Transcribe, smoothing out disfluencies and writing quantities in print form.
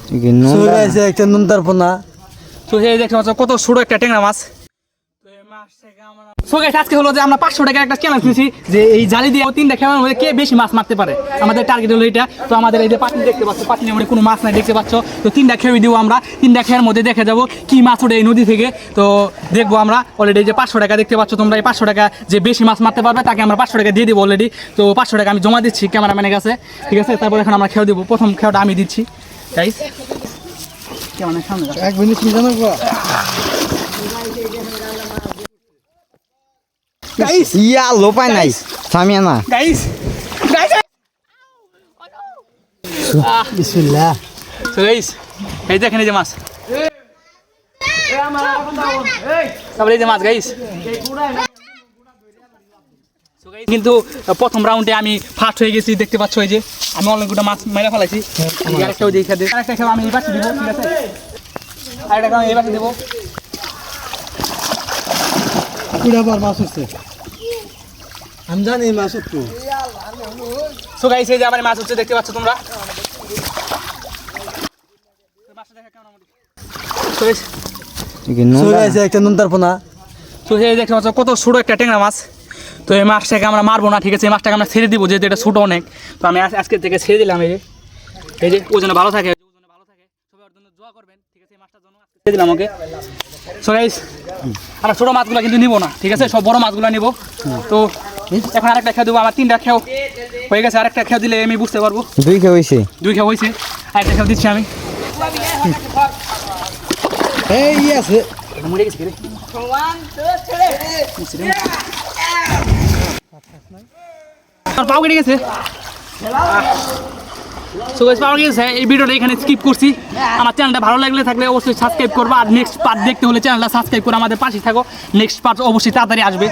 একটা নুনতার পোনা। তো এই দেখতে পাচ্ছ কত ছোট একটা ট্যাংরা মাছ। আজকে হলো যে আমরা 500 টাকার একটা চ্যালেঞ্জ নিয়েছি যে এই জালি দিয়ে 3টা খেলার মধ্যে কে বেশি মাছ মারতে পারে। আমাদের টার্গেট হলো এটা। তো আমাদের এই যে পাটনি দেখতে পাচ্ছ, পাটনির মধ্যে কোনো মাছ নাই দেখতে পাচ্ছ। তো 3টা খেয়ে দিব আমরা, 3টা খেয়ার মধ্যে দেখে যাবো কি মাছ ওঠে এই নদী থেকে। তো দেখবো আমরা অলরেডি যে 500 টাকা দেখতে পাচ্ছ তোমরা, এই 500 টাকা যে বেশি মাছ মারতে পারবে তাকে আমরা 500 টাকা দিয়ে দিব অলরেডি। তো 500 টাকা আমি জমা দিচ্ছি ক্যামেরাম্যানের কাছে, ঠিক আছে? তারপর এখন আমরা খেয়ে দেবো, প্রথম খেয়াটা আমি দিচ্ছি গাইস। কেমন সামনে এক মিনিট জানো গাইস, ইয়া লোপাই নাই সামিয়ানা গাইস গাইস বিসমিল্লাহ। তো গাইস এই দেখেন এই যে মাছ, তারপরে এই যে মাছ গাইস। কিন্তু প্রথম রাউন্ডে আমি ফার্স্ট হয়ে গেছি দেখতে পাচ্ছ। এই যে আমি অনেকগুলো মাছ মেরে ফেলাইছি। আরেকটাও দিয়ে খেতে, আরেকটা খেয়ে আমি এই পাশে দিব, ঠিক আছে? আরেকটা আমি এই পাশে দেবো। কুড়াবার মাছ হচ্ছে, আমি জানি এই মাছ হচ্ছে। সো গাইস এই যে আমার মাছ হচ্ছে দেখতে পাচ্ছ তোমরা। একটা নুনতার পোনা। তো এই দেখতে পাচ্ছ কত ছোট একটা ট্যাংরা মাছ। তো এই মাছটাকে আমরা মারবো না, ঠিক আছে? এই মাছটাকে আমরা ছেড়ে দিব, যেহেতু এটা ছোটো অনেক। তো আমি আজকে থেকে ছেড়ে দিলাম। এই যে ও যেন ভালো থাকে, সবাই ওর জন্য দোয়া করবেন, ঠিক আছে? এই মাছটার জন্য ছেড়ে দিলাম ওকে। সো গাইস আমরা ছোটো মাছগুলো কিন্তু নিবো না, ঠিক আছে? সব বড় মাছগুলো নিব। তো এখন আরেকটা খেয়ে দেবো, আমার 3টা খেও হয়ে গেছে। আরেকটা খেয়ে দিলে আমি বুঝতে পারবো। 2 খেয়ে হয়েছে, 2 খেয়ে হয়েছে, আরেকটা খেয়ে দিচ্ছি আমি। এই আছে মরে গেছে রে। পাও কেটে গেছে। সো গাইস পাওয়া গেছে। এই ভিডিওটা এখানে স্কিপ করছি। আমার চ্যানেলটা ভালো লাগলে থাকলে অবশ্যই সাবস্ক্রাইব করবা, আর নেক্সট পার্ট দেখতে হলে চ্যানেলটা সাবস্ক্রাইব করে আমাদের পাশে থাকো। নেক্সট পার্ট অবশ্যই তাড়াতাড়ি আসবে।